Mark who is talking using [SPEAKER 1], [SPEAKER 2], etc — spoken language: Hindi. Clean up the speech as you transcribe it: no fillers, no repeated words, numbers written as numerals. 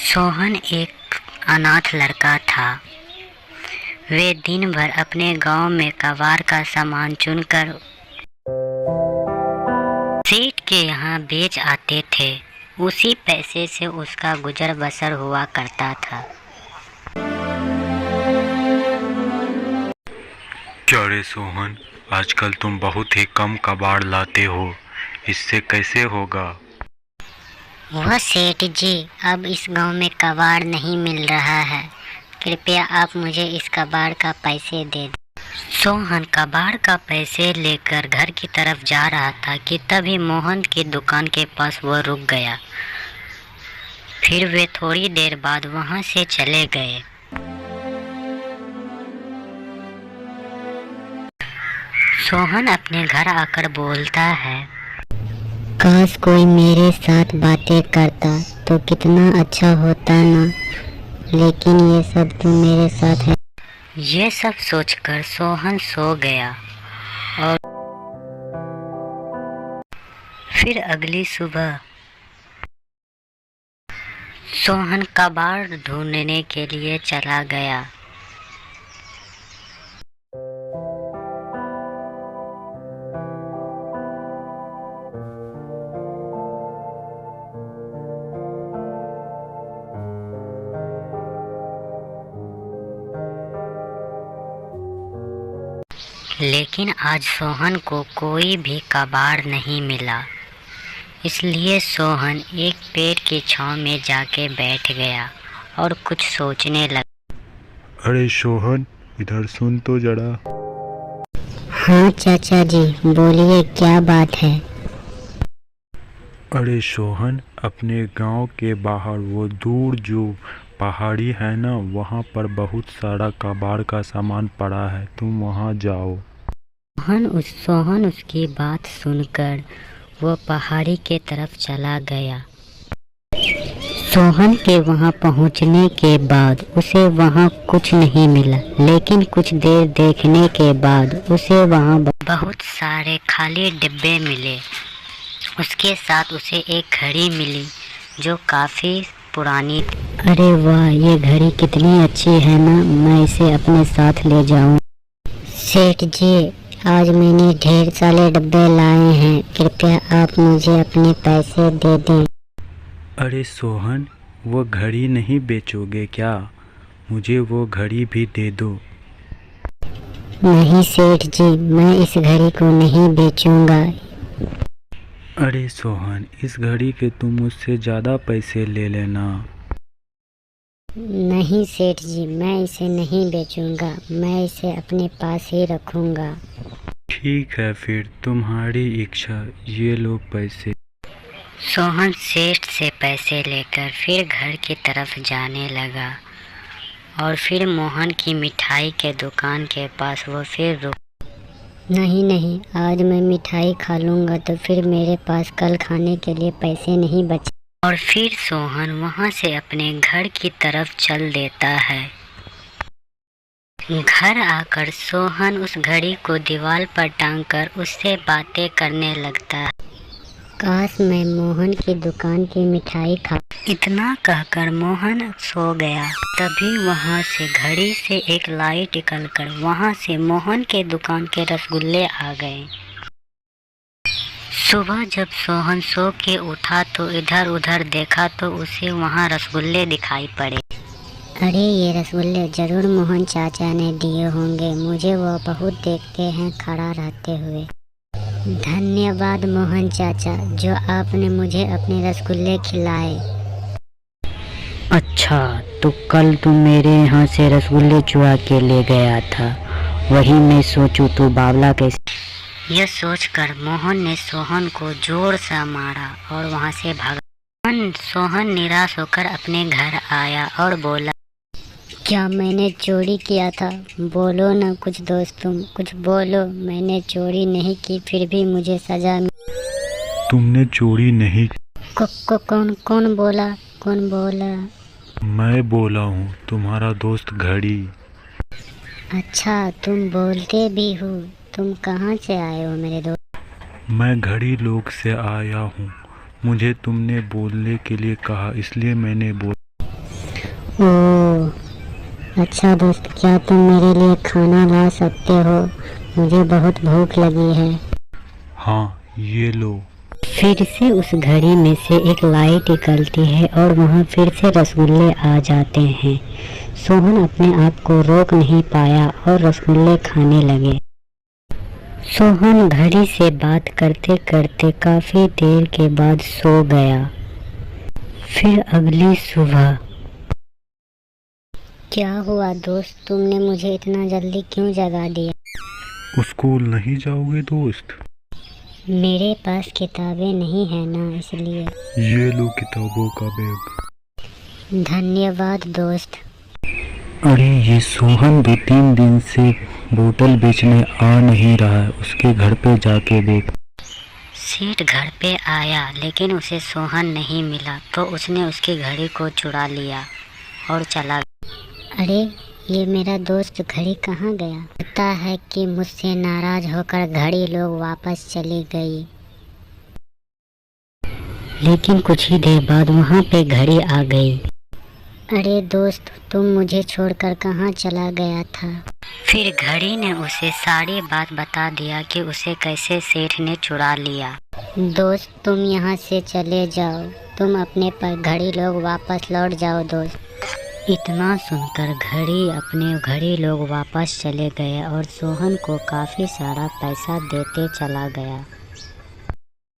[SPEAKER 1] सोहन एक अनाथ लड़का था। वे दिन भर अपने गांव में कबाड़ का सामान चुनकर सेठ के यहाँ बेच आते थे। उसी पैसे से उसका गुजर बसर हुआ करता था।
[SPEAKER 2] क्या रे सोहन, आजकल तुम बहुत ही कम कबाड़ लाते हो, इससे कैसे होगा?
[SPEAKER 1] वह सेठ जी, अब इस गांव में कबाड़ नहीं मिल रहा है। कृपया आप मुझे इस कबाड़ का पैसे दे दें। सोहन कबाड़ का पैसे लेकर घर की तरफ जा रहा था कि तभी मोहन की दुकान के पास वह रुक गया। फिर वे थोड़ी देर बाद वहां से चले गए। सोहन अपने घर आकर बोलता है, काश कोई मेरे साथ बातें करता तो कितना अच्छा होता ना, लेकिन ये सब तो मेरे साथ है। ये सब सोचकर सोहन सो गया और फिर अगली सुबह सोहन कबाड़ ढूंढने के लिए चला गया। लेकिन आज सोहन को कोई भी कबाड़ नहीं मिला। इसलिए सोहन एक पेड़ की छांव में जाके बैठ गया और कुछ सोचने लगा।
[SPEAKER 2] अरे सोहन, इधर सुन तो जरा।
[SPEAKER 1] हाँ चाचा जी, बोलिए क्या बात है।
[SPEAKER 2] अरे सोहन, अपने गांव के बाहर वो दूर जो पहाड़ी है ना, वहाँ पर बहुत सारा कबाड़ का सामान पड़ा है, तुम वहाँ जाओ।
[SPEAKER 1] सोहन उसकी बात सुनकर वो पहाड़ी के तरफ चला गया। सोहन के वहां पहुंचने के बाद उसे वहां कुछ नहीं मिला, लेकिन कुछ देर देखने के बाद उसे वहां बहुत सारे खाली डिब्बे मिले। उसके साथ उसे एक घड़ी मिली जो काफी पुरानी थी। अरे वाह, ये घड़ी कितनी अच्छी है ना, मैं इसे अपने साथ ले जाऊं। सेठ जी, आज मैंने ढेर सारे डब्बे लाए हैं, कृपया आप मुझे अपने पैसे दे दें।
[SPEAKER 2] अरे सोहन, वो घड़ी नहीं बेचोगे क्या? मुझे वो घड़ी भी दे दो।
[SPEAKER 1] नहीं सेठ जी, मैं इस घड़ी को नहीं बेचूंगा।
[SPEAKER 2] अरे सोहन, इस घड़ी के तुम मुझसे ज़्यादा पैसे ले लेना।
[SPEAKER 1] नहीं सेठ जी, मैं इसे नहीं बेचूंगा, मैं इसे अपने पास ही रखूंगा।
[SPEAKER 2] ठीक है, फिर तुम्हारी इच्छा, ये लो पैसे।
[SPEAKER 1] सोहन सेठ से पैसे लेकर फिर घर की तरफ जाने लगा और फिर मोहन की मिठाई के दुकान के पास वो फिर रुक। नहीं, आज मैं मिठाई खा लूँगा तो फिर मेरे पास कल खाने के लिए पैसे नहीं बचे। और फिर सोहन वहाँ से अपने घर की तरफ चल देता है। घर आकर सोहन उस घड़ी को दीवार पर टांगकर उससे बातें करने लगता है। काश मैं मोहन की दुकान की मिठाई खा। इतना कहकर मोहन सो गया। तभी वहां से घड़ी से एक लाइट निकलकर वहां से मोहन के दुकान के रसगुल्ले आ गए। सुबह जब सोहन सो के उठा तो इधर उधर देखा तो उसे वहां रसगुल्ले दिखाई पड़े। अरे ये रसगुल्ले जरूर मोहन चाचा ने दिए होंगे, मुझे वो बहुत देखते हैं खड़ा रहते हुए। धन्यवाद मोहन चाचा, जो आपने मुझे अपने रसगुल्ले खिलाए। अच्छा, तो कल तुम मेरे यहाँ से रसगुल्ले चुरा के ले गया था, वही मैं सोचूं तू बावला कैसे। यह सोचकर मोहन ने सोहन को जोर से मारा और वहाँ से भागा। सोहन निराश होकर अपने घर आया और बोला, क्या मैंने चोरी किया था? बोलो ना कुछ दोस्त, तुम कुछ बोलो। मैंने चोरी नहीं की, फिर भी मुझे सजा मिली।
[SPEAKER 2] तुमने चोरी नहीं।
[SPEAKER 1] कौन बोला?
[SPEAKER 2] मैं बोला हूँ, तुम्हारा दोस्त घड़ी।
[SPEAKER 1] अच्छा, तुम बोलते भी हो। तुम कहाँ से आए हो मेरे दोस्त?
[SPEAKER 2] मैं घड़ी लोग से आया हूँ, मुझे तुमने बोलने के लिए कहा, इसलिए मैंने बोला।
[SPEAKER 1] अच्छा दोस्त, क्या तुम मेरे लिए खाना ला सकते हो? मुझे बहुत भूख लगी है।
[SPEAKER 2] हाँ, ये लो।
[SPEAKER 1] फिर से उस घड़ी में से एक लाइट निकलती है और वहाँ फिर से रसगुल्ले आ जाते हैं। सोहन अपने आप को रोक नहीं पाया और रसगुल्ले खाने लगे। सोहन घड़ी से बात करते करते काफी देर के बाद सो गया। फिर अगली सुबह। क्या हुआ दोस्त, तुमने मुझे इतना जल्दी क्यों जगा दिया?
[SPEAKER 2] स्कूल नहीं जाओगे दोस्त?
[SPEAKER 1] मेरे पास किताबें नहीं है ना, इसलिए।
[SPEAKER 2] ये लो किताबों का बैग।
[SPEAKER 1] धन्यवाद दोस्त।
[SPEAKER 2] अरे ये सोहन 2-3 दिन से बोतल बेचने आ नहीं रहा है, उसके घर पे जाके देख।
[SPEAKER 1] सेठ घर पे आया लेकिन उसे सोहन नहीं मिला, तो उसने उसकी घड़ी को चुरा लिया और चला गया। अरे ये मेरा दोस्त घड़ी कहाँ गया? लगता है कि मुझसे नाराज होकर घड़ी लोग वापस चली गई। लेकिन कुछ ही देर बाद वहाँ पे घड़ी आ गई। अरे दोस्त, तुम मुझे छोड़कर कहाँ चला गया था? फिर घड़ी ने उसे सारी बात बता दिया कि उसे कैसे सेठ ने चुरा लिया। दोस्त तुम यहाँ से चले जाओ, तुम अपने पर घड़ी लोग वापस लौट जाओ दोस्त। इतना सुनकर घड़ी लोग वापस चले गए और सोहन को काफ़ी सारा पैसा देते चला गया।